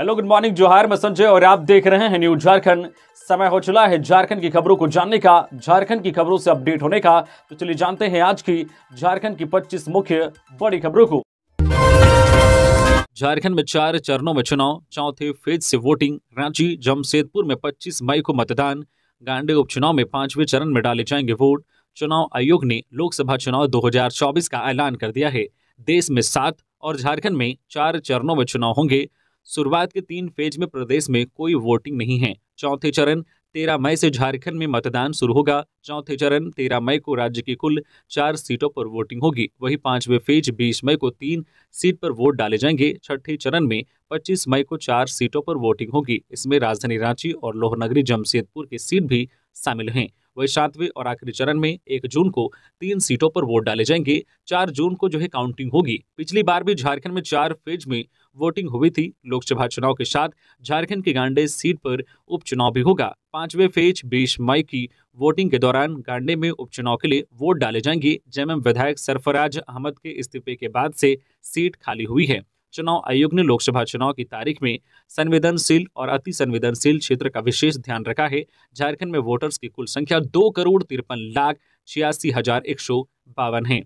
Hello, good morning, जोहार। मैं संजय और आप देख रहे हैं न्यूज झारखंड। समय हो चला है झारखंड की खबरों को जानने का, झारखंड की खबरों से अपडेट होने का। तो चलिए जानते हैं आज की झारखंड की 25 मुख्य बड़ी खबरों को। झारखंड में 4 चरणों में चुनाव, चौथे फेज से वोटिंग। रांची जमशेदपुर में 25 मई को मतदान। गांडे उपचुनाव में 5वें चरण में डाले जाएंगे वोट। चुनाव आयोग ने लोकसभा चुनाव 2024 का ऐलान कर दिया है। देश में 7 और झारखंड में 4 चरणों में चुनाव होंगे। शुरुआत के 3 फेज में प्रदेश में कोई वोटिंग नहीं है। चौथे चरण 13 मई से झारखंड में मतदान शुरू होगा। चौथे चरण 13 मई को राज्य की कुल 4 सीटों पर वोटिंग होगी। वहीं 5वें फेज 20 मई को 3 सीट पर वोट डाले जाएंगे। छठे चरण में 25 मई को 4 सीटों पर वोटिंग होगी। इसमें राजधानी रांची और लोहनगरी जमशेदपुर की सीट भी शामिल हैं। वही 7वें और आखिरी चरण में 1 जून को 3 सीटों पर वोट डाले जाएंगे। 4 जून को काउंटिंग होगी। पिछली बार भी झारखंड में 4 फेज में वोटिंग हुई थी। लोकसभा चुनाव के साथ झारखंड की गांडे सीट पर उपचुनाव भी होगा। 5वें फेज 20 मई की वोटिंग के दौरान गांडे में उपचुनाव के लिए वोट डाले जाएंगे। जेएमएम विधायक सरफराज अहमद के इस्तीफे के बाद से सीट खाली हुई है। चुनाव आयोग ने लोकसभा चुनाव की तारीख में संवेदनशील और अति संवेदनशील क्षेत्र का विशेष ध्यान रखा है। झारखंड में वोटर्स की कुल संख्या 2,53,86,152 है।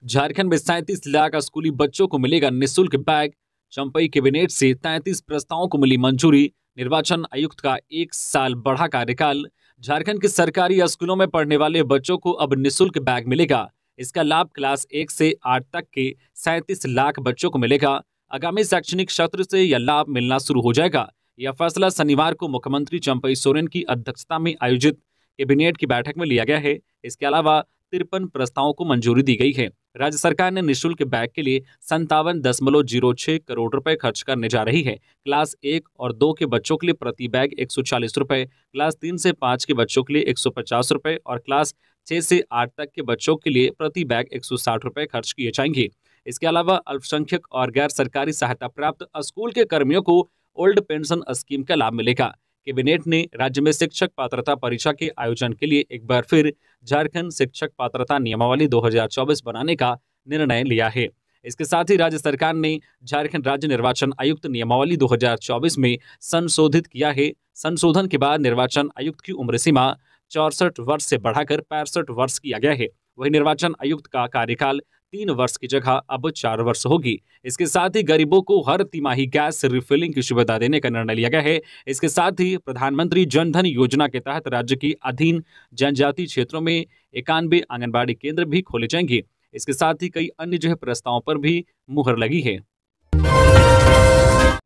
झारखंड में 37 लाख स्कूली बच्चों को मिलेगा निःशुल्क बैग। चंपई कैबिनेट से 33 प्रस्तावों को मिली मंजूरी। निर्वाचन आयुक्त का 1 साल बढ़ा कार्यकाल। झारखंड के सरकारी स्कूलों में पढ़ने वाले बच्चों को अब निःशुल्क बैग मिलेगा। इसका लाभ क्लास 1 से 8 तक के 37 लाख बच्चों को मिलेगा। आगामी शैक्षणिक सत्र से यह लाभ मिलना शुरू हो जाएगा। यह फैसला शनिवार को मुख्यमंत्री चंपई सोरेन की अध्यक्षता में आयोजित कैबिनेट की बैठक में लिया गया है। इसके अलावा 53 प्रस्तावों को मंजूरी दी गई है। राज्य सरकार ने निःशुल्क बैग के लिए 57.06 करोड़ रुपए खर्च करने जा रही है। क्लास 1 और 2 के बच्चों के लिए प्रति बैग 140 रुपए, क्लास 3 से 5 के बच्चों के लिए 150 रुपए और क्लास 6 से 8 तक के बच्चों के लिए प्रति बैग 160 रुपए खर्च किए जाएंगे। इसके अलावा अल्पसंख्यक और गैर सरकारी सहायता प्राप्त स्कूल के कर्मियों को ओल्ड पेंशन स्कीम का लाभ मिलेगा। कैबिनेट ने राज्य में शिक्षक पात्रता परीक्षा के आयोजन के लिए एक बार फिर झारखंड शिक्षक पात्रता नियमावली 2024 बनाने का निर्णय लिया है। इसके साथ ही राज्य सरकार ने झारखंड राज्य निर्वाचन आयुक्त नियमावली 2024 में संशोधित किया है। संशोधन के बाद निर्वाचन आयुक्त की उम्र सीमा 64 वर्ष से बढ़ाकर 65 वर्ष किया गया है। वही निर्वाचन आयुक्त का कार्यकाल 3 वर्ष की जगह अब 4 वर्ष होगी। इसके साथ ही गरीबों को हर तिमाही गैस रिफिलिंग की सुविधा देने का निर्णय लिया गया है। इसके साथ ही प्रधानमंत्री जन धन योजना के तहत राज्य की अधीन जनजातीय क्षेत्रों में 91 आंगनबाड़ी केंद्र भी खोले जाएंगे। इसके साथ ही कई अन्य प्रस्तावों पर भी मुहर लगी है।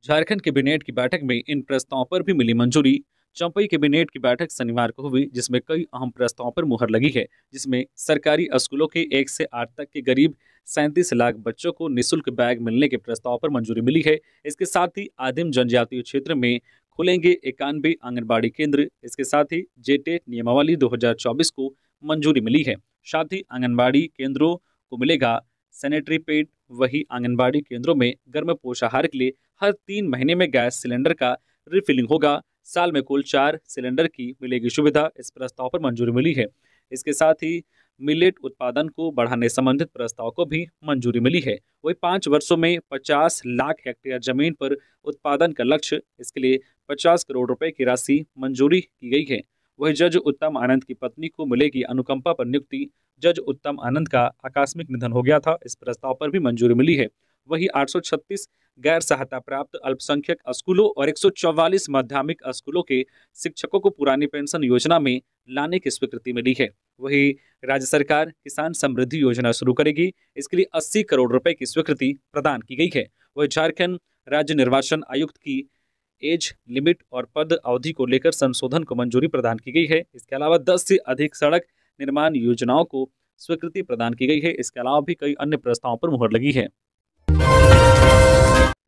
झारखंड कैबिनेट की बैठक में इन प्रस्तावों पर भी मिली मंजूरी। चंपई कैबिनेट की बैठक शनिवार को हुई, जिसमें कई अहम प्रस्तावों पर मुहर लगी है, जिसमें सरकारी स्कूलों के 1 से 8 तक के करीब 37 लाख बच्चों को निःशुल्क बैग मिलने के प्रस्ताव पर मंजूरी मिली है। इसके साथ ही आदिम जनजातीय क्षेत्र में खुलेंगे 91 आंगनबाड़ी केंद्र। इसके साथ ही जेटेट नियमावली 2024 को मंजूरी मिली है। साथ ही आंगनबाड़ी केंद्रों को मिलेगा सैनिटरी पैड। वही आंगनबाड़ी केंद्रों में गर्म पोषाहार के लिए हर 3 महीने में गैस सिलेंडर का रिफिलिंग होगा। साल में कुल 4 सिलेंडर की मिलेगी सुविधा। इस प्रस्ताव पर मंजूरी मिली है। इसके साथ ही मिलेट उत्पादन को बढ़ाने संबंधित प्रस्ताव को भी मंजूरी मिली है। वही 5 वर्षों में 50 लाख हेक्टेयर जमीन पर उत्पादन का लक्ष्य, इसके लिए 50 करोड़ रुपए की राशि मंजूरी की गई है। वही जज उत्तम आनंद की पत्नी को मिलेगी अनुकंपा पर नियुक्ति। जज उत्तम आनंद का आकस्मिक निधन हो गया था। इस प्रस्ताव पर भी मंजूरी मिली है। वही 836 गैर सहायता प्राप्त अल्पसंख्यक स्कूलों और 144 माध्यमिक स्कूलों के शिक्षकों को पुरानी पेंशन योजना में लाने की स्वीकृति मिली है। वही राज्य सरकार किसान समृद्धि योजना शुरू करेगी। इसके लिए 80 करोड़ रुपए की स्वीकृति प्रदान की गई है। वही झारखंड राज्य निर्वाचन आयुक्त की एज लिमिट और पद अवधि को लेकर संशोधन को मंजूरी प्रदान की गई है। इसके अलावा 10 से अधिक सड़क निर्माण योजनाओं को स्वीकृति प्रदान की गई है। इसके अलावा भी कई अन्य प्रस्तावों पर मुहर लगी है।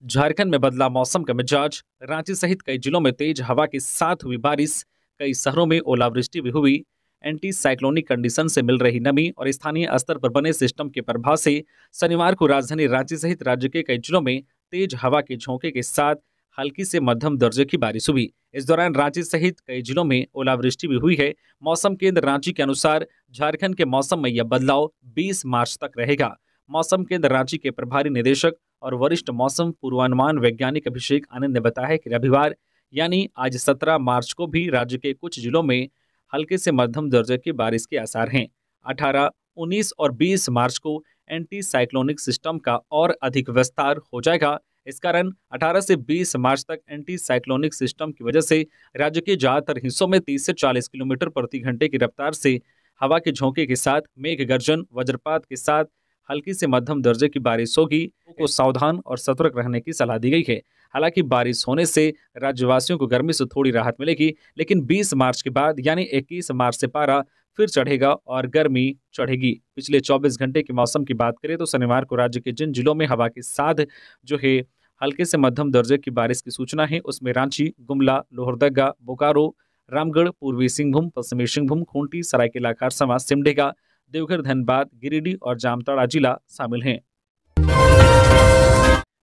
झारखंड में बदला मौसम का मिजाज। रांची सहित कई जिलों में तेज हवा के साथ हुई बारिश। कई शहरों में ओलावृष्टि भी हुई। एंटी साइक्लोनिक कंडीशन से मिल रही नमी और स्थानीय स्तर पर बने सिस्टम के प्रभाव से शनिवार को राजधानी रांची सहित राज्य के कई जिलों में तेज हवा के झोंके के साथ हल्की से मध्यम दर्जे की बारिश हुई। इस दौरान रांची सहित कई जिलों में ओलावृष्टि भी हुई है। मौसम केंद्र रांची के अनुसार झारखंड के मौसम में यह बदलाव 20 मार्च तक रहेगा। मौसम केंद्र रांची के प्रभारी निदेशक और वरिष्ठ मौसम पूर्वानुमान वैज्ञानिक अभिषेक आनंद ने बताया है कि रविवार यानी आज 17 मार्च को भी राज्य के कुछ जिलों में हल्के से मध्यम दर्जे की बारिश के आसार हैं। 18, 19 और 20 मार्च को एंटी साइक्लोनिक सिस्टम का और अधिक विस्तार हो जाएगा। इस कारण 18 से 20 मार्च तक एंटी साइक्लोनिक सिस्टम की वजह से राज्य के ज्यादातर हिस्सों में 30 से 40 किलोमीटर प्रति घंटे की रफ्तार से हवा के झोंके के साथ मेघ गर्जन वज्रपात के साथ हल्की से मध्यम दर्जे की बारिश होगी। को सावधान और सतर्क रहने की सलाह दी गई है। हालांकि बारिश होने से राज्यवासियों को गर्मी से थोड़ी राहत मिलेगी, लेकिन 20 मार्च के बाद यानी 21 मार्च से पारा फिर चढ़ेगा और गर्मी चढ़ेगी। पिछले 24 घंटे के मौसम की बात करें तो शनिवार को राज्य के जिन जिलों में हवा के साथ जो है हल्के से मध्यम दर्जे की बारिश की सूचना है उसमें रांची, गुमला, लोहरदगा, बोकारो, रामगढ़, पूर्वी सिंहभूम, पश्चिमी सिंहभूम, खूंटी, सरायकेला खरसावां, सिमडेगा, देवघर, धनबाद, गिरिडीह और जामताड़ा जिला शामिल हैं।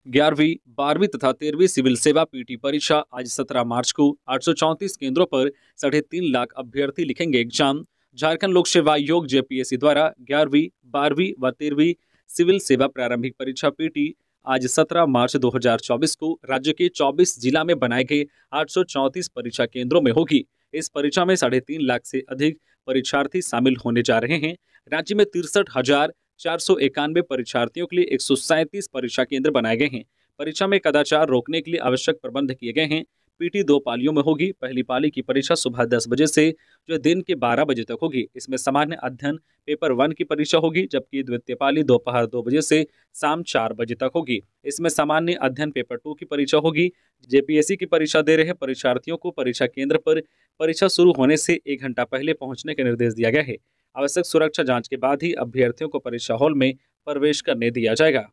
11वीं, 12वीं तथा 13वीं सिविल सेवा पीटी परीक्षा आज 17 मार्च को 834 केंद्रों पर 3.5 लाख अभ्यर्थी लिखेंगे एग्जाम। झारखंड लोक सेवा आयोग जेपीएससी द्वारा 11वीं, 12वीं व 13वीं सिविल सेवा प्रारंभिक परीक्षा पीटी आज 17 मार्च 2024 को राज्य के 24 जिला में बनाए गए 834 परीक्षा केंद्रों में होगी। इस परीक्षा में 3.5 लाख से अधिक परीक्षार्थी शामिल होने जा रहे हैं। राज्य में 63,491 परीक्षार्थियों के लिए 137 परीक्षा केंद्र बनाए गए हैं। परीक्षा में कदाचार रोकने के लिए आवश्यक प्रबंध किए गए हैं। पीटी 2 पालियों में होगी। पहली पाली की परीक्षा सुबह 10 बजे से जो दिन के 12 बजे तक होगी। इसमें सामान्य अध्ययन पेपर 1 की परीक्षा होगी, जबकि द्वितीय पाली दोपहर 2 बजे से शाम 4 बजे तक होगी। इसमें सामान्य अध्ययन पेपर 2 की परीक्षा होगी। जेपीएससी की परीक्षा दे रहे परीक्षार्थियों को परीक्षा केंद्र पर परीक्षा शुरू होने से 1 घंटा पहले पहुंचने के निर्देश दिया गया है। आवश्यक सुरक्षा जांच के बाद ही अभ्यर्थियों को परीक्षा हॉल में प्रवेश करने दिया जाएगा।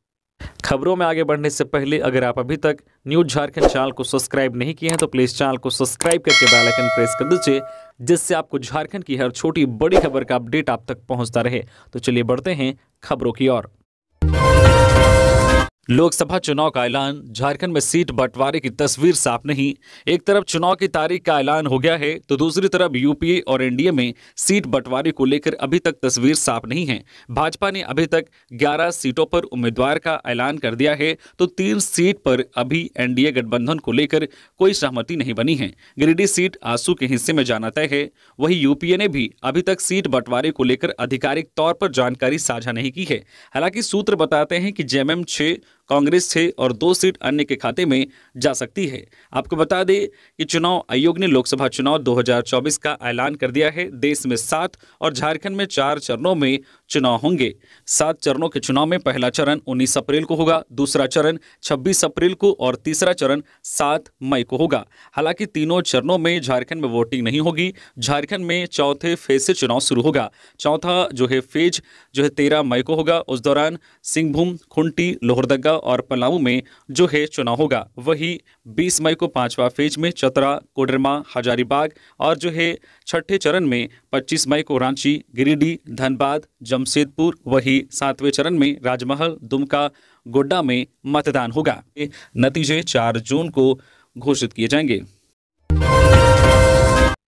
खबरों में आगे बढ़ने से पहले अगर आप अभी तक न्यूज़ झारखंड चैनल को सब्सक्राइब नहीं किए हैं तो प्लीज चैनल को सब्सक्राइब करके बेल आइकन प्रेस कर दीजिए, जिससे आपको झारखंड की हर छोटी बड़ी खबर का अपडेट आप तक पहुंचता रहे। तो चलिए बढ़ते हैं खबरों की ओर। लोकसभा चुनाव का ऐलान, झारखंड में सीट बंटवारे की तस्वीर साफ नहीं। एक तरफ चुनाव की तारीख का ऐलान हो गया है तो दूसरी तरफ यूपीए और एनडीए में सीट बंटवारे को लेकर अभी तक तस्वीर साफ नहीं है। भाजपा ने अभी तक 11 सीटों पर उम्मीदवार का ऐलान कर दिया है तो 3 सीट पर अभी एनडीए गठबंधन को लेकर कोई सहमति नहीं बनी है। गिरिडीह सीट आसू के हिस्से में जाना तय है। वहीं यूपीए ने भी अभी तक सीट बंटवारे को लेकर आधिकारिक तौर पर जानकारी साझा नहीं की है। हालांकि सूत्र बताते हैं कि जेएमएम 6, कांग्रेस 6 और 2 सीट अन्य के खाते में जा सकती है। आपको बता दें कि चुनाव आयोग ने लोकसभा चुनाव 2024 का ऐलान कर दिया है। देश में 7 और झारखंड में 4 चरणों में चुनाव होंगे। 7 चरणों के चुनाव में पहला चरण 19 अप्रैल को होगा, दूसरा चरण 26 अप्रैल को और तीसरा चरण 7 मई को होगा। हालांकि तीनों चरणों में झारखंड में वोटिंग नहीं होगी। झारखंड में चौथे फेज से चुनाव शुरू होगा। चौथा फेज 13 मई को होगा। उस दौरान सिंहभूम, खूंटी, लोहरदगा और पलामू में चुनाव होगा। वही 20 मई को 5वां फेज में चतरा, कोडरमा, हजारीबाग और छठे चरण में 25 मई को रांची, गिरिडीह, धनबाद, जमशेदपुर, वही 7वें चरण में राजमहल, दुमका, गोड्डा में मतदान होगा। नतीजे 4 जून को घोषित किए जाएंगे।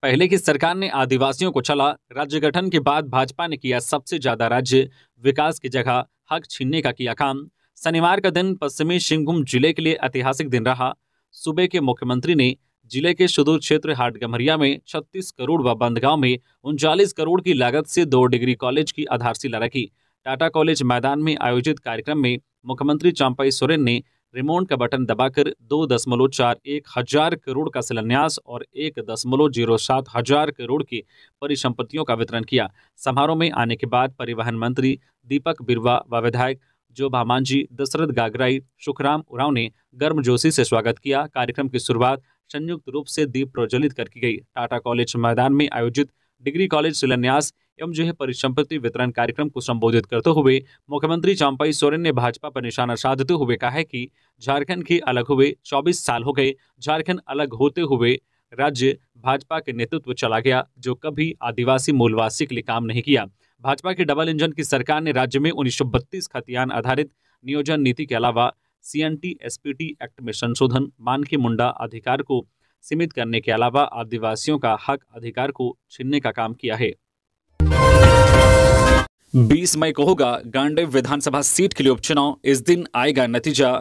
पहले की सरकार ने आदिवासियों को चला, राज्य गठन के बाद भाजपा ने किया सबसे ज्यादा राज्य विकास की जगह हक छीनने का किया काम। शनिवार का दिन पश्चिमी सिंहभूम जिले के लिए ऐतिहासिक दिन रहा। सूबे के मुख्यमंत्री ने जिले के सुदूर क्षेत्र हाटगम्हरिया में 36 करोड़ व बंदगांव में 39 करोड़ की लागत से 2 डिग्री कॉलेज की आधारशिला रखी। टाटा कॉलेज मैदान में आयोजित कार्यक्रम में मुख्यमंत्री चंपई सोरेन ने रिमोट का बटन दबाकर 2.41 हजार करोड़ का शिलान्यास और 1.07 हजार करोड़ की परिसंपत्तियों का वितरण किया। समारोह में आने के बाद परिवहन मंत्री दीपक बिरुवा व विधायक जोभा मांझी, दशरथ गागराई, सुखराम उरांव ने गर्मजोशी से स्वागत किया। कार्यक्रम की शुरुआत संयुक्त रूप से दीप प्रज्वलित कर की गई। टाटा कॉलेज मैदान में आयोजित डिग्री कॉलेज शिलान्यास एवं परिसंपत्ति वितरण कार्यक्रम को संबोधित करते हुए मुख्यमंत्री चंपई सोरेन ने भाजपा पर निशाना साधते हुए कहा है कि झारखंड के अलग हुए 24 साल हो गए। झारखंड अलग होते हुए राज्य भाजपा के नेतृत्व चला गया, जो कभी आदिवासी मूलवासी के लिए काम नहीं किया। भाजपा की डबल इंजन की सरकार ने राज्य में 1932 खतियान आधारित नियोजन नीति के अलावा CNT SPT एक्ट में संशोधन, मानकी मुंडा अधिकार को सीमित करने के अलावा आदिवासियों का हक अधिकार को छीनने का काम किया है। 20 मई को होगा गांडेय विधानसभा सीट के लिए उपचुनाव। इस दिन आएगा नतीजा।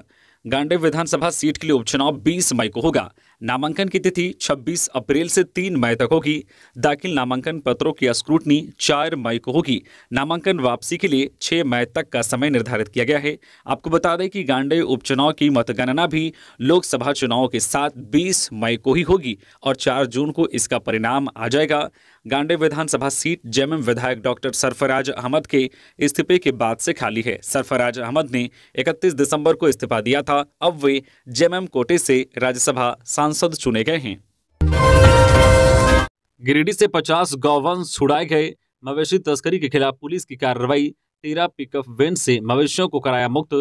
गांडेय विधानसभा सीट के लिए उपचुनाव 20 मई को होगा। नामांकन की तिथि 26 अप्रैल से 3 मई तक होगी। दाखिल नामांकन पत्रों की स्क्रूटनी 4 मई को होगी। नामांकन वापसी के लिए 6 मई तक का समय निर्धारित किया गया है। आपको बता दें कि गांडेय उपचुनाव की मतगणना भी लोकसभा चुनाव के साथ 20 मई को ही होगी और 4 जून को इसका परिणाम आ जाएगा। गांडेय विधानसभा सीट जेएमएम विधायक डॉक्टर सरफराज अहमद के इस्तीफे के बाद से खाली है। सरफराज अहमद ने 31 दिसंबर को इस्तीफा दिया था। अब वे जेएमएम कोटे से राज्यसभा सांसद चुने गए हैं। गिरिडीह से 50 गौवंश छुड़ाए गए। मवेशी तस्करी के खिलाफ पुलिस की कार्रवाई। 13 पिकअप वैन से मवेशियों को कराया मुक्त।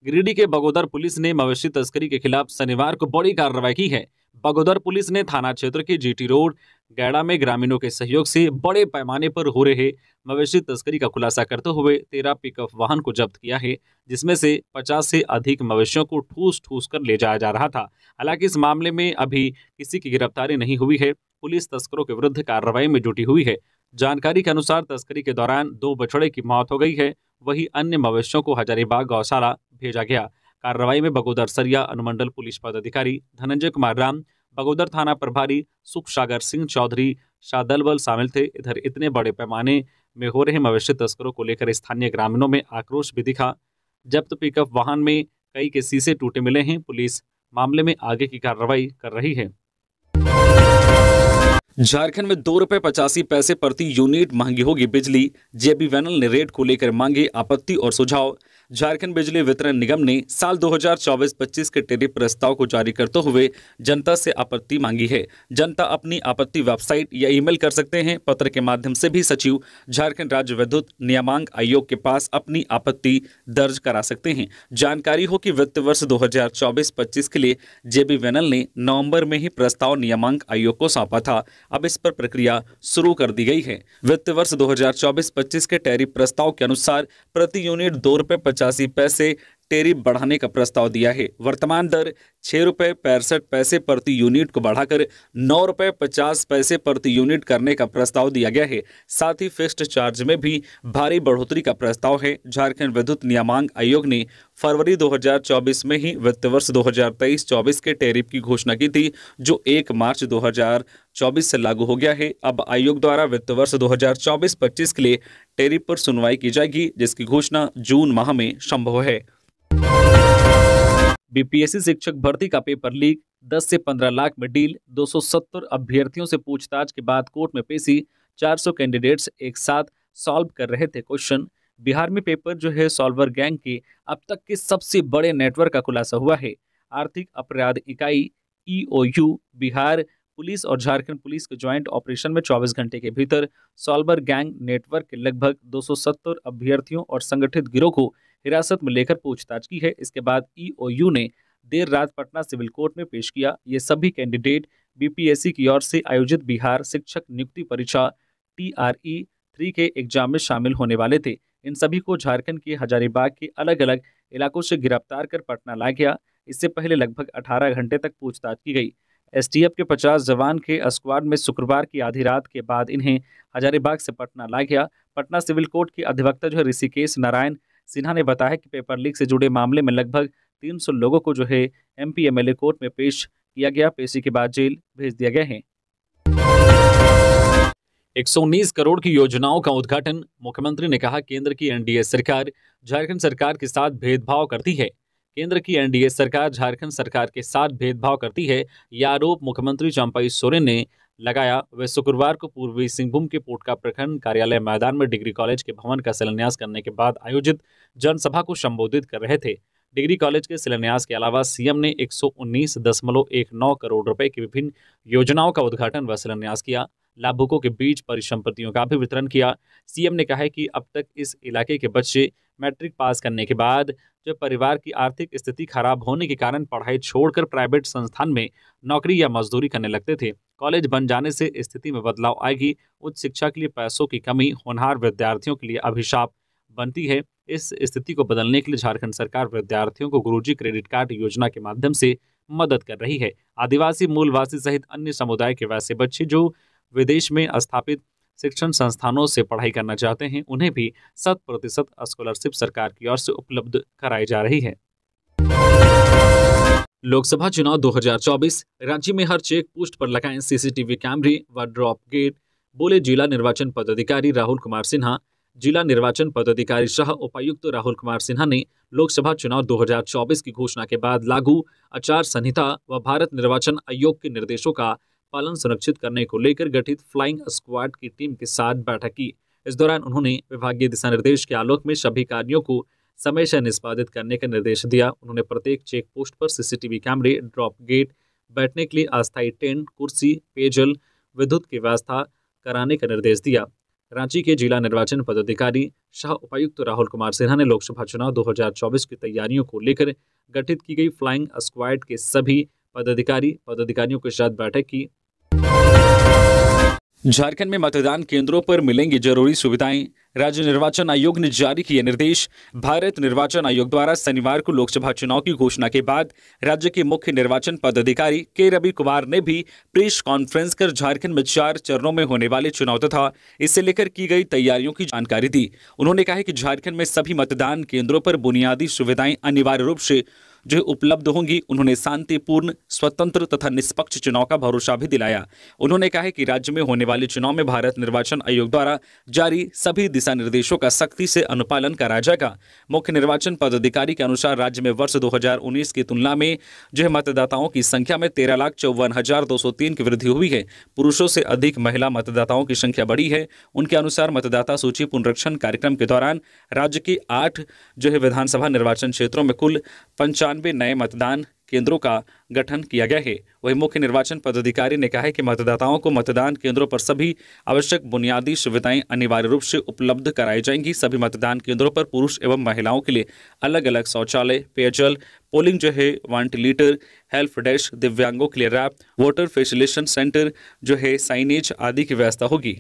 गिरिडीह के बगोदर पुलिस ने मवेशी तस्करी के खिलाफ शनिवार को बड़ी कार्रवाई की है। बगोदर पुलिस ने थाना क्षेत्र के जीटी रोड गैड़ा में ग्रामीणों के सहयोग से बड़े पैमाने पर हो रहे मवेशी तस्करी का खुलासा करते हुए 13 पिकअप वाहन को जब्त किया है, जिसमें से 50 से अधिक मवेशियों को ठूस ठूस कर ले जाया जा रहा था। हालांकि इस मामले में अभी किसी की गिरफ्तारी नहीं हुई है। पुलिस तस्करों के विरुद्ध कार्रवाई में जुटी हुई है। जानकारी के अनुसार तस्करी के दौरान 2 बछड़े की मौत हो गई है। वहीं अन्य मवेशियों को हजारीबाग गौशाला भेजा गया। कार्रवाई में बगोदर सरिया अनुमंडल पुलिस पदाधिकारी धनंजय कुमार राम, बगोदर थाना प्रभारी सुख सागर सिंह चौधरी, शादलबल शामिल थे। इधर इतने बड़े पैमाने में हो रहे मवेशी तस्करों को लेकर स्थानीय ग्रामीणों में आक्रोश भी दिखा। जब्त पिकअप वाहन में कई के शीशे टूटे मिले हैं। पुलिस मामले में आगे की कार्रवाई कर रही है। झारखंड में 2 रुपए 85 पैसे प्रति यूनिट महंगी होगी बिजली। जेबीवीएनएल ने रेट को लेकर मांगे आपत्ति और सुझाव। झारखंड बिजली वितरण निगम ने साल 2024-25 के टेरिफ प्रस्ताव को जारी करते हुए जनता से आपत्ति मांगी है। जनता अपनी आपत्ति वेबसाइट या ईमेल कर सकते हैं। पत्र के माध्यम से भी सचिव झारखंड राज्य विद्युत नियामक आयोग के पास अपनी आपत्ति दर्ज करा सकते हैं। जानकारी हो कि वित्त वर्ष 2024-25 के लिए जेबीवीएनएल ने नवंबर में ही प्रस्ताव नियामक आयोग को सौंपा था। अब इस पर प्रक्रिया शुरू कर दी गई है। वित्त वर्ष 2024-25 के टैरिफ प्रस्ताव के अनुसार प्रति यूनिट 2 रुपए 85 पैसे टैरिफ बढ़ाने का प्रस्ताव दिया है। वर्तमान दर 6 रुपए 65 पैसे प्रति यूनिट को बढ़ाकर 9 रुपए 50 पैसे प्रति यूनिट करने का प्रस्ताव दिया गया है। साथ ही फिक्स्ड चार्ज में भी भारी बढ़ोतरी का प्रस्ताव है। झारखंड विद्युत नियामक आयोग ने फरवरी 2024 में ही वित्त वर्ष 2023-24 के टैरिफ की घोषणा की थी, जो 1 मार्च 2024 से लागू हो गया है। अब आयोग द्वारा वित्त वर्ष 2024-25 के लिए टैरिफ पर सुनवाई की जाएगी, जिसकी घोषणा जून माह में संभव है। बीपीएससी शिक्षक भर्ती का पेपर लीक, 10 से 15 लाख में डील। 270 अभ्यर्थियों से पूछताछ के बाद कोर्ट में पेशी। 400 कैंडिडेट्स एक साथ सॉल्व कर रहे थे क्वेश्चन। बिहार में पेपर जो है सॉल्वर गैंग के अब तक के सबसे बड़े नेटवर्क का खुलासा हुआ है। आर्थिक अपराध इकाई EOU बिहार पुलिस और झारखंड पुलिस के ज्वाइंट ऑपरेशन में 24 घंटे के भीतर सॉल्वर गैंग नेटवर्क के लगभग 270 अभ्यर्थियों और संगठित गिरोह को हिरासत में लेकर पूछताछ की है। इसके बाद EOU ने देर रात पटना सिविल कोर्ट में पेश किया। ये सभी कैंडिडेट बीपीएससी की ओर से आयोजित बिहार शिक्षक नियुक्ति परीक्षा TRE-3 के एग्जाम में शामिल होने वाले थे। इन सभी को झारखंड के हजारीबाग के अलग अलग इलाकों से गिरफ्तार कर पटना लाया गया। इससे पहले लगभग 18 घंटे तक पूछताछ की गई। STF के 50 जवान के स्क्वाड में शुक्रवार की आधी रात के बाद इन्हें हजारीबाग से पटना लाया गया। पटना सिविल कोर्ट के अधिवक्ता जो है ऋषिकेश नारायण सिन्हा ने बताया कि पेपर लीक से जुड़े मामले में लगभग 300 लोगों को जो है MP MLA कोर्ट में पेश किया गया। पेशी के बाद जेल भेज दिया गया है। 119 करोड़ की योजनाओं का उद्घाटन। मुख्यमंत्री ने कहा केंद्र की NDA सरकार झारखंड सरकार के साथ भेदभाव करती है। केंद्र की NDA सरकार झारखंड सरकार के साथ भेदभाव करती है, यह आरोप मुख्यमंत्री चंपई सोरेन ने लगाया। वे शुक्रवार को पूर्वी सिंहभूम के पोटका प्रखंड कार्यालय मैदान में डिग्री कॉलेज के भवन का शिलान्यास करने के बाद आयोजित जनसभा को संबोधित कर रहे थे। डिग्री कॉलेज के शिलान्यास के अलावा सीएम ने 119.19 करोड़ रुपए की विभिन्न योजनाओं का उद्घाटन व शिलान्यास किया। लाभुकों के बीच परिसंपत्तियों का भी वितरण किया। सीएम ने कहा कि अब तक इस इलाके के बच्चे मैट्रिक पास करने के बाद जब परिवार की आर्थिक स्थिति खराब होने के कारण पढ़ाई छोड़कर प्राइवेट संस्थान में नौकरी या मजदूरी करने लगते थे। कॉलेज बन जाने से स्थिति में बदलाव आएगी। उच्च शिक्षा के लिए पैसों की कमी होनहार विद्यार्थियों के लिए अभिशाप बनती है। इस स्थिति को बदलने के लिए झारखंड सरकार विद्यार्थियों को गुरुजी क्रेडिट कार्ड योजना के माध्यम से मदद कर रही है। आदिवासी मूलवासी सहित अन्य समुदाय के वैसे बच्चे जो विदेश में स्थापित शिक्षण संस्थानों से पढ़ाई करना चाहते हैं, उन्हें भी 100% स्कॉलरशिप सरकार की ओर से उपलब्ध कराई जा रही है। लोकसभा चुनाव 2024 राज्य में हर चेक पोस्ट पर लगाएं सीसीटीवी कैमरे व ड्रॉप गेट, बोले जिला निर्वाचन पदाधिकारी राहुल कुमार सिन्हा। जिला निर्वाचन पदाधिकारी सह उपायुक्त राहुल कुमार सिन्हा ने लोकसभा चुनाव 2024 की घोषणा के बाद लागू आचार संहिता व भारत निर्वाचन आयोग के निर्देशों का पालन सुनिश्चित करने को लेकर गठित फ्लाइंग स्क्वाड की टीम के साथ बैठक की। इस दौरान उन्होंने विभागीय दिशा निर्देश के आलोक में सभी कार्यों को समय से निष्पादित करने का निर्देश दिया। उन्होंने प्रत्येक चेक पोस्ट पर सीसीटीवी कैमरे, ड्रॉप गेट, बैठने के लिए अस्थायी टेंट, कुर्सी, पेयजल, विद्युत की व्यवस्था कराने का निर्देश दिया। रांची के जिला निर्वाचन पदाधिकारी सह उपायुक्त राहुल कुमार सिन्हा ने लोकसभा चुनाव 2024 की तैयारियों को लेकर गठित की गई फ्लाइंग स्क्वाड के सभी पदाधिकारियों के साथ बैठक की। झारखंड में मतदान केंद्रों पर मिलेंगी जरूरी सुविधाएं, राज्य निर्वाचन आयोग ने जारी किए निर्देश। भारत निर्वाचन आयोग द्वारा शनिवार को लोकसभा चुनाव की घोषणा के बाद राज्य के मुख्य निर्वाचन पदाधिकारी के रवि कुमार ने भी प्रेस कॉन्फ्रेंस कर झारखंड में 4 चरणों में होने वाले चुनाव तथा इससे लेकर की गई तैयारियों की जानकारी दी। उन्होंने कहा कि झारखंड में सभी मतदान केंद्रों पर बुनियादी सुविधाएं अनिवार्य रूप से जो उपलब्ध होंगी। उन्होंने शांतिपूर्ण, स्वतंत्र तथा निष्पक्ष चुनाव का भरोसा भी दिलाया। उन्होंने कहा कि राज्य में होने वाले चुनाव में भारत निर्वाचन आयोग द्वारा जारी सभी दिशा निर्देशों का सख्ती से अनुपालन कराया जाएगा। मुख्य निर्वाचन पदाधिकारी के अनुसार राज्य में वर्ष 2019 की तुलना में जो है मतदाताओं की संख्या में 13,54,203 की वृद्धि हुई है। पुरुषों से अधिक महिला मतदाताओं की संख्या बढ़ी है। उनके अनुसार मतदाता सूची पुनरीक्षण कार्यक्रम के दौरान राज्य के 8 जो है विधानसभा निर्वाचन क्षेत्रों में कुल 95 नए मतदान केंद्रों का गठन किया गया है। वहीं मुख्य निर्वाचन पदाधिकारी ने कहा है कि मतदाताओं को मतदान केंद्रों पर सभी आवश्यक बुनियादी सुविधाएं अनिवार्य रूप से उपलब्ध कराई जाएंगी। सभी मतदान केंद्रों पर पुरुष एवं महिलाओं के लिए अलग अलग शौचालय, पेयजल, पोलिंग जो है वेंटिलेटर, हेल्प डेस्क, दिव्यांगों के लिए रैप, वोटर फैसिलिटेशन सेंटर जो है साइनेज आदि की व्यवस्था होगी।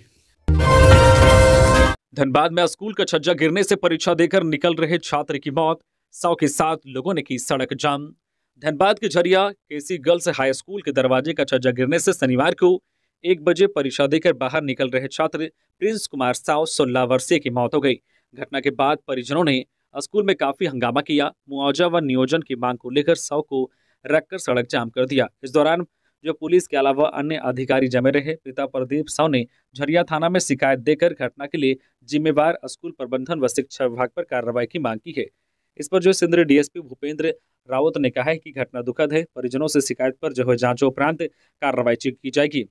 धनबाद में स्कूल का छज्जा गिरने से परीक्षा देकर निकल रहे छात्र की मौत, 100 के 7 लोगों ने की सड़क जाम। धनबाद के झरिया केसी गर्ल्स हाई स्कूल के दरवाजे का छज्जा गिरने से शनिवार को 1 बजे परीक्षा देकर बाहर निकल रहे छात्र प्रिंस कुमार साव 16 वर्षीय की मौत हो गई। घटना के बाद परिजनों ने स्कूल में काफी हंगामा किया। मुआवजा व नियोजन की मांग को लेकर साव को रखकर सड़क जाम कर दिया। इस दौरान जो पुलिस के अलावा अन्य अधिकारी जमे रहे। पिता प्रदीप साव ने झरिया थाना में शिकायत देकर घटना के लिए जिम्मेवार स्कूल प्रबंधन व शिक्षा विभाग पर कार्रवाई की मांग की है। इस पर जो सिंदरी डीएसपी भूपेंद्र रावत ने कहा है कि घटना दुखद है। परिजनों से शिकायत पर जो है जांचों उपरांत कार्रवाई की जाएगी।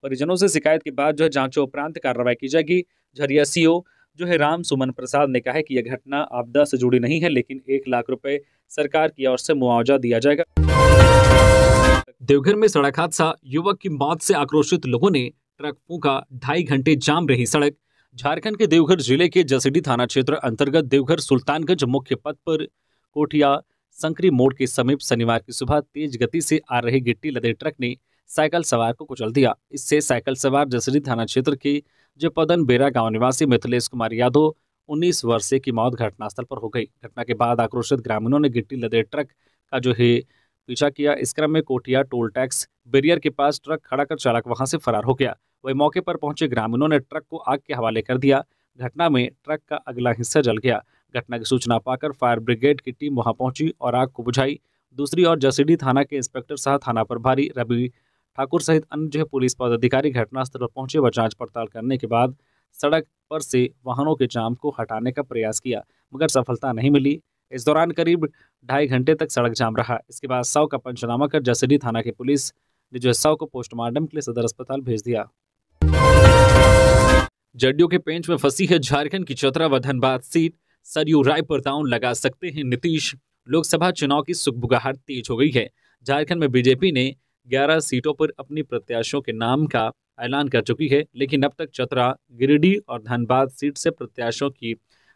परिजनों से शिकायत के बाद जो है जांचों उपरांत कार्रवाई की जाएगी। झरिया सीओ जो है राम सुमन प्रसाद ने कहा है कि यह घटना आपदा से जुड़ी नहीं है, लेकिन 1 लाख रुपए सरकार की ओर से मुआवजा दिया जाएगा। देवघर में सड़क हादसा, युवक की मौत से आक्रोशित लोगों ने ट्रक फूंका, 2.5 घंटे जाम रही सड़क। झारखंड के देवघर जिले के जसीडीह थाना क्षेत्र अंतर्गत देवघर सुल्तानगंज मुख्य पथ पर कोठिया संकरी मोड़ के समीप शनिवार की सुबह तेज गति से आ रहे गिट्टी लदे ट्रक ने साइकिल सवार को कुचल दिया। इससे साइकिल सवार जसीडीह थाना क्षेत्र के जो पदन बेरा गांव निवासी मिथिलेश कुमार यादव 19 वर्षीय की मौत घटनास्थल पर हो गई। घटना के बाद आक्रोशित ग्रामीणों ने गिट्टी लदे ट्रक का जो है पीछा किया। इस क्रम में कोठिया टोल टैक्स बैरियर के पास ट्रक खड़ा कर चालक वहां से फरार हो गया। वही मौके पर पहुंचे ग्रामीणों ने ट्रक को आग के हवाले कर दिया। घटना में ट्रक का अगला हिस्सा जल गया। घटना की सूचना पाकर फायर ब्रिगेड की टीम वहां पहुंची और आग को बुझाई। दूसरी ओर जसीडीह थाना के इंस्पेक्टर सह थाना प्रभारी रवि ठाकुर सहित अन्य जो पुलिस पदाधिकारी घटनास्थल पर पहुंचे व जांच पड़ताल करने के बाद सड़क पर से वाहनों के जाम को हटाने का प्रयास किया, मगर सफलता नहीं मिली। इस दौरान करीब 2.5 घंटे तक सड़क जाम रहा। इसके बाद शव का पंचनामा कर जसीडीह थाना की पुलिस ने जो शव को पोस्टमार्टम के लिए सदर अस्पताल भेज दिया। जदयू के पेंच में फंसी है झारखंड की चतरा व धनबाद सीट। सरयू राय पर दांव लगा सकते हैं नीतीश। लोकसभा चुनाव की सुगबुगाहट तेज हो गई है। झारखंड में बीजेपी ने 11 सीटों पर अपनी प्रत्याशियों के नाम का ऐलान कर चुकी है, लेकिन अब तक चतरा, गिरिडीह और धनबाद सीट से प्रत्याशियों की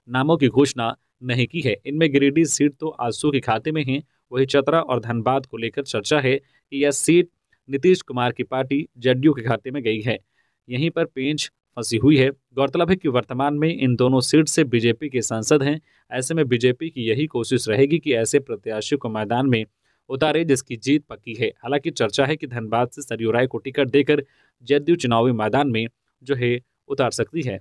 नामों की घोषणा नहीं की है। इनमें गिरिडीह सीट तो आजसू के खाते में है। वही चतरा और धनबाद को लेकर चर्चा है कि यह सीट नीतीश कुमार की पार्टी जदयू के खाते में गई है। यहीं पर पेंच फंसी हुई है। गौरतलब है कि वर्तमान में इन दोनों सीट से बीजेपी के सांसद हैं। ऐसे में बीजेपी की यही कोशिश रहेगी कि ऐसे प्रत्याशियों को मैदान में उतारे जिसकी जीत पक्की है। हालांकि चर्चा है कि धनबाद से सरयू राय को टिकट देकर जदयू चुनावी मैदान में जो है उतार सकती है।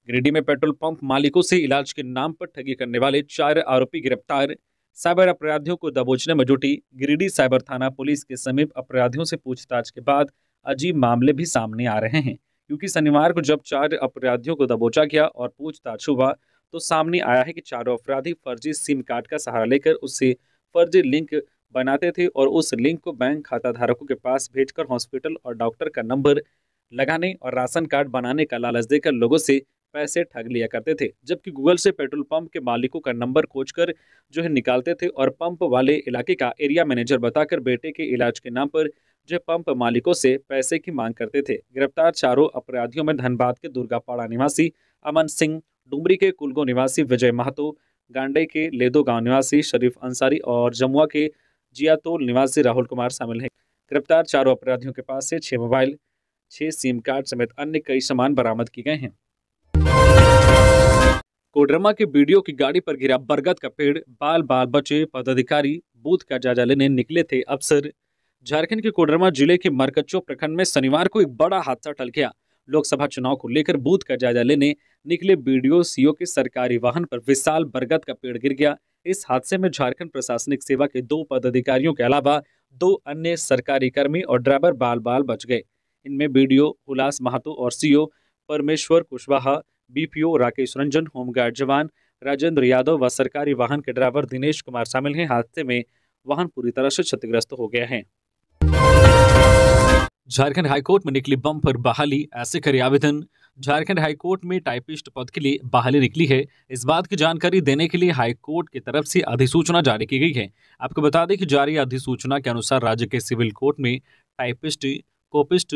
गिरिडीह में पेट्रोल पंप मालिकों से इलाज के नाम पर ठगी करने वाले 4 आरोपी गिरफ्तार। साइबर अपराधियों को दबोचने में जुटी गिरिडीह साइबर थाना पुलिस के समीप अपराधियों से पूछताछ के बाद अजीब मामले भी सामने आ रहे हैं, क्योंकि शनिवार को जब 4 अपराधियों को दबोचा गया और पूछताछ हुआ तो सामने आया है कि चारों अपराधी फर्जी सिम कार्ड का सहारा लेकर उससे फर्जी लिंक बनाते थे और उस लिंक को बैंक खाता धारकों के पास भेजकर हॉस्पिटल और डॉक्टर का नंबर लगाने और राशन कार्ड बनाने का लालच देकर लोगों से पैसे ठग लिया करते थे। जबकि गूगल से पेट्रोल पंप के मालिकों का नंबर खोजकर जो है निकालते थे और पंप वाले इलाके का एरिया मैनेजर बताकर बेटे के इलाज के नाम पर जो है पंप मालिकों से पैसे की मांग करते थे। गिरफ्तार चारों अपराधियों में धनबाद के दुर्गापाड़ा निवासी अमन सिंह, डुमरी के कुलगो निवासी विजय महतो, गांडे के लेदो गांव निवासी शरीफ अंसारी और जमुआ के जियातोल निवासी राहुल कुमार शामिल हैं। गिरफ्तार चारों अपराधियों के पास से 6 मोबाइल, 6 सिम कार्ड समेत अन्य कई सामान बरामद किए गए हैं। कोडरमा के बीडीओ की गाड़ी पर गिरा बरगद का पेड़, बाल बाल बचे पदाधिकारी, बूथ का जायजा लेने निकले थे अफसर। झारखंड के कोडरमा जिले के मरकच्चो प्रखंड में शनिवार को एक बड़ा हादसा टल गया। लोकसभा चुनाव को लेकर बूथ का जायजा लेने निकले बीडीओ सीओ के सरकारी वाहन पर विशाल बरगद का पेड़ गिर गया। इस हादसे में झारखंड प्रशासनिक सेवा के 2 पदाधिकारियों के अलावा 2 अन्य सरकारी कर्मी और ड्राइवर बाल बाल बच गए। इनमें बीडीओ हुलास महतो और सीओ परमेश्वर कुशवाहा, बीपीओ राकेश रंजन, होमगार्ड जवान राजेंद्र यादव व सरकारी वाहन के ड्राइवर दिनेश कुमार शामिल हैं। हादसे में वाहन पूरी तरह से क्षतिग्रस्त हो गया है। झारखंड हाईकोर्ट में निकली बम पर बहाली, ऐसे करे आवेदन। झारखंड हाईकोर्ट में टाइपिस्ट पद के लिए बहाली निकली है। इस बात की जानकारी देने के लिए हाईकोर्ट की तरफ से अधिसूचना जारी की गई है। आपको बता दें कि जारी अधिसूचना के अनुसार राज्य के सिविल कोर्ट में typist, copyist,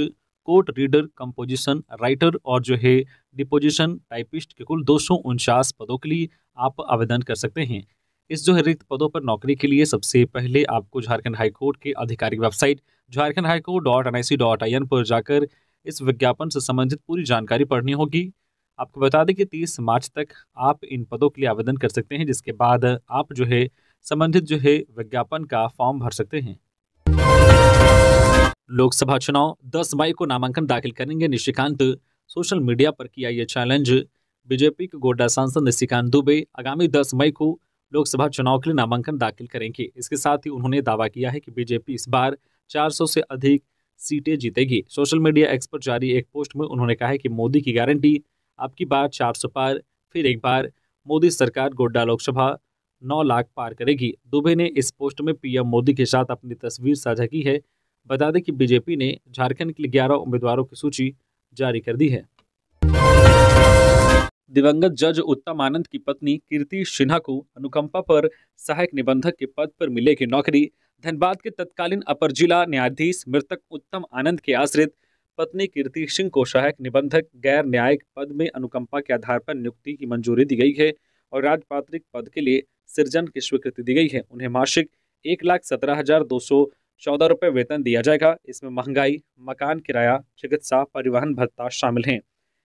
court reader, composition writer और जो है डिपोजिशन टाइपिस्ट के कुल 249 पदों के लिए आप आवेदन कर सकते हैं। इस जो है रिक्त पदों पर नौकरी के लिए सबसे पहले आपको झारखंड हाईकोर्ट के आधिकारिक वेबसाइट jharkhandhighcourt.nic.in पर जाकर इस विज्ञापन से संबंधित पूरी जानकारी पढ़नी होगी। आपको बता दें कि 30 मार्च तक आप इन पदों के लिए आवेदन कर सकते हैं, जिसके बाद आप जो है संबंधित जो है विज्ञापन का फॉर्म भर सकते हैं। लोकसभा चुनाव 10 मई को नामांकन दाखिल करेंगे निशिकांत। सोशल मीडिया पर किया ये चैलेंज। बीजेपी के गोड्डा सांसद निशिकांत दुबे आगामी 10 मई को लोकसभा चुनाव के लिए नामांकन दाखिल करेंगे। इसके साथ ही उन्होंने दावा किया है कि बीजेपी इस बार 400 से अधिक सीटें जीतेगी। सोशल मीडिया एक्स पर जारी एक पोस्ट में उन्होंने कहा है कि मोदी की गारंटी, अब की बार 400 पार, फिर एक बार मोदी सरकार गोड्डा लोकसभा 9 लाख पार करेगी। दुबे ने इस पोस्ट में पीएम मोदी के साथ अपनी तस्वीर साझा की है। बता दें कि बीजेपी ने झारखंड के लिए 11 उम्मीदवारों की सूची जारी कर दी है। दिवंगत जज उत्तम आनंद की पत्नी कीर्ति सिन्हा को अनुकंपा पर सहायक निबंधक के पद पर मिलेगी नौकरी। धनबाद के तत्कालीन अपर जिला न्यायाधीश मृतक उत्तम आनंद के आश्रित पत्नी कीर्ति सिंह को सहायक निबंधक गैर न्यायिक पद में अनुकंपा के आधार पर नियुक्ति की मंजूरी दी गई है और राजपात्रिक पद के लिए सृजन की स्वीकृति दी गई है। उन्हें मासिक 1,17,214 रुपये वेतन दिया जाएगा। इसमें महंगाई, मकान किराया, चिकित्सा, परिवहन भत्ता शामिल हैं।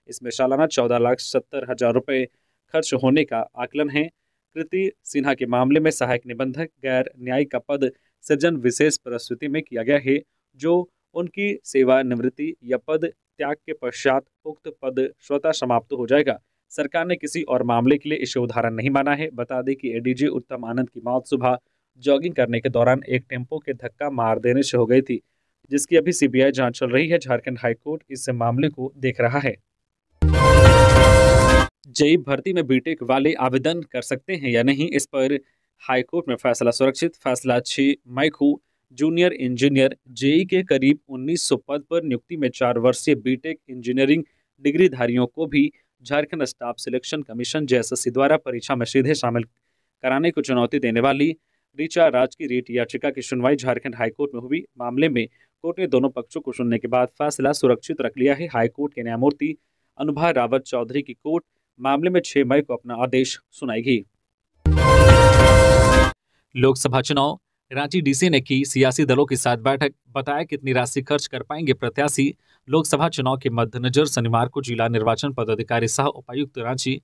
इसमें सालाना 14,70,000 रुपये खर्च होने का आकलन है। कीर्ति सिन्हा के मामले में सहायक निबंधक गैर न्यायिक का पद सृजन विशेष परिस्थिति में किया गया है, जो उनकी सेवानिवृत्ति या पद त्याग के पश्चात उक्त पद स्वतः समाप्त हो जाएगा। सरकार ने किसी और मामले के लिए इसे उदाहरण नहीं माना है। बता दें कि एडीजी उत्तम आनंद की मौत सुबह जॉगिंग करने के दौरान एक टेम्पो के धक्का मार देने से हो गई थी, जिसकी अभी सीबीआई जांच चल रही है। झारखंड हाईकोर्ट इस मामले को देख रहा है। जेईई भर्ती में बीटेक वाले आवेदन कर सकते हैं या नहीं, इस पर हाईकोर्ट में फैसला सुरक्षित। फैसला 6 मई को जूनियर इंजीनियर जेईई के करीब 1900 पद पर नियुक्ति में 4 वर्षीय बीटेक इंजीनियरिंग डिग्रीधारियों को भी Jharkhand staff selection commission JSSC द्वारा परीक्षा में सीधे शामिल कराने को चुनौती देने वाली ऋचा राज की रीट याचिका की सुनवाई झारखंड हाईकोर्ट में हुई। मामले में कोर्ट ने दोनों पक्षों को सुनने के बाद फैसला सुरक्षित रख लिया है। हाईकोर्ट के न्यायमूर्ति अनुभा रावत चौधरी की कोर्ट मामले में 6 मई को अपना आदेश सुनाएगी। लोकसभा चुनाव, रांची डीसी ने की सियासी दलों के साथ बैठक। बताया कितनी राशि खर्च कर पाएंगे प्रत्याशी। लोकसभा चुनाव के मद्देनजर शनिवार को जिला निर्वाचन पदाधिकारी सह उपायुक्त रांची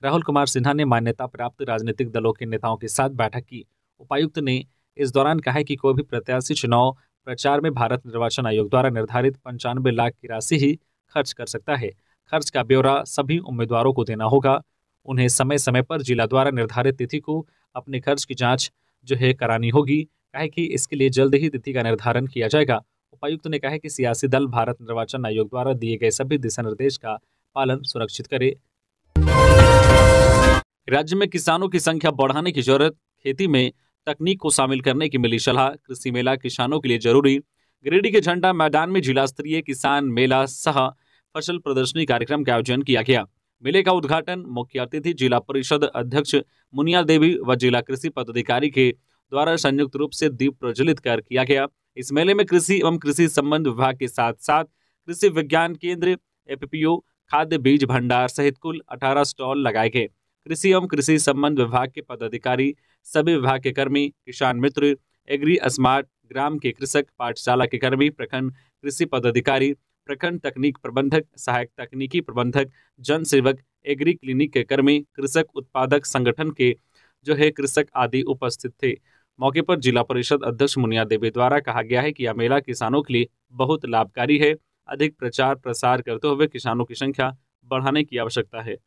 राहुल कुमार सिन्हा ने मान्यता प्राप्त राजनीतिक दलों के नेताओं के साथ बैठक की। उपायुक्त ने इस दौरान कहा कि कोई भी प्रत्याशी चुनाव प्रचार में भारत निर्वाचन आयोग द्वारा निर्धारित 95 लाख की राशि ही खर्च कर सकता है। खर्च का ब्यौरा सभी उम्मीदवारों को देना होगा। उन्हें समय समय पर जिला द्वारा निर्धारित तिथि को अपने खर्च की जांच जो है करानी होगी, कहा है कि इसके लिए जल्द ही तिथि का निर्धारण किया जाएगा। उपायुक्त ने कहा है कि सियासी दल भारत निर्वाचन आयोग द्वारा दिए गए सभी दिशा निर्देश का पालन सुनिश्चित करे। राज्य में किसानों की संख्या बढ़ाने की जरूरत, खेती में तकनीक को शामिल करने की मिली सलाह, कृषि मेला किसानों के लिए जरूरी। गिरिडीह के झंडा मैदान में जिला स्तरीय किसान मेला सह फसल प्रदर्शनी कार्यक्रम का आयोजन किया गया। मेले का उद्घाटन मुख्य अतिथि जिला परिषद अध्यक्ष मुनिया देवी व जिला कृषि पदाधिकारी के द्वारा संयुक्त रूप से दीप प्रज्वलित कर किया गया। इस मेले में कृषि एवं कृषि संबंध विभाग के साथ साथ कृषि विज्ञान केंद्र, एपीपीओ, खाद्य बीज भंडार सहित कुल 18 स्टॉल लगाए गए। कृषि एवं कृषि संबंध विभाग के पदाधिकारी, सभी विभाग के कर्मी, किसान मित्र, एग्री स्मार्ट, ग्राम के कृषक, पाठशाला के कर्मी, प्रखंड कृषि पदाधिकारी, प्रखंड तकनीक प्रबंधक, सहायक तकनीकी प्रबंधक, जन सेवक, एग्री क्लिनिक के कर्मी, कृषक उत्पादक संगठन के जो है कृषक आदि उपस्थित थे। मौके पर जिला परिषद अध्यक्ष मुनिया देवी द्वारा कहा गया है कि यह मेला किसानों के लिए बहुत लाभकारी है। अधिक प्रचार प्रसार करते हुए किसानों की संख्या बढ़ाने की आवश्यकता है।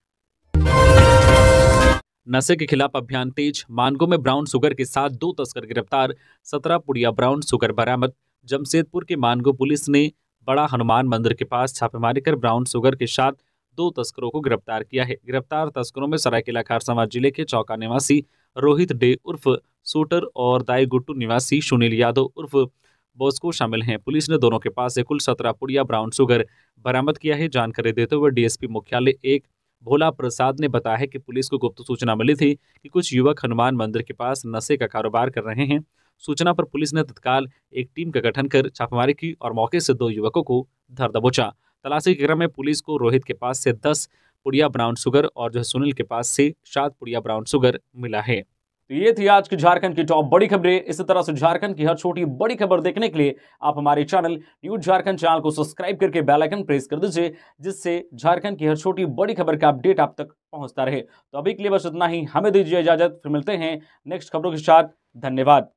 नशे के खिलाफ अभियान तेज, मानगो में ब्राउन शुगर के साथ 2 तस्कर गिरफ्तार, 17 पुड़िया ब्राउन शुगर बरामद। जमशेदपुर के मानगो पुलिस ने बड़ा हनुमान मंदिर के पास छापेमारी कर ब्राउन शुगर के साथ 2 तस्करों को गिरफ्तार किया है। गिरफ्तार तस्करों में सरायकेला खारसावां जिले के चौका निवासी रोहित डे उर्फ शूटर और दाईगुट्टू निवासी सुनील यादव उर्फ बॉस्को शामिल हैं। पुलिस ने दोनों के पास से कुल 17 पुड़िया ब्राउन शुगर बरामद किया है। जानकारी देते हुए डीएसपी मुख्यालय 1 भोला प्रसाद ने बताया है कि पुलिस को गुप्त सूचना मिली थी कि कुछ युवक हनुमान मंदिर के पास नशे का कारोबार कर रहे हैं। सूचना पर पुलिस ने तत्काल एक टीम का गठन कर छापेमारी की और मौके से 2 युवकों को धर दबोचा। तलाशी के क्रम में पुलिस को रोहित के पास से 10 पुड़िया ब्राउन शुगर और जो है सुनील के पास से 7 पुड़िया ब्राउन शुगर मिला है। तो ये थी आज की झारखंड की टॉप बड़ी खबरें। इसी तरह से झारखंड की हर छोटी बड़ी खबर देखने के लिए आप हमारे चैनल न्यूज झारखंड चैनल को सब्सक्राइब करके बेल आइकन प्रेस कर दीजिए, जिससे झारखंड की हर छोटी बड़ी खबर का अपडेट आप तक पहुंचता रहे। तो अभी के लिए बस इतना ही, हमें दीजिए इजाजत, फिर मिलते हैं नेक्स्ट खबरों के साथ। धन्यवाद।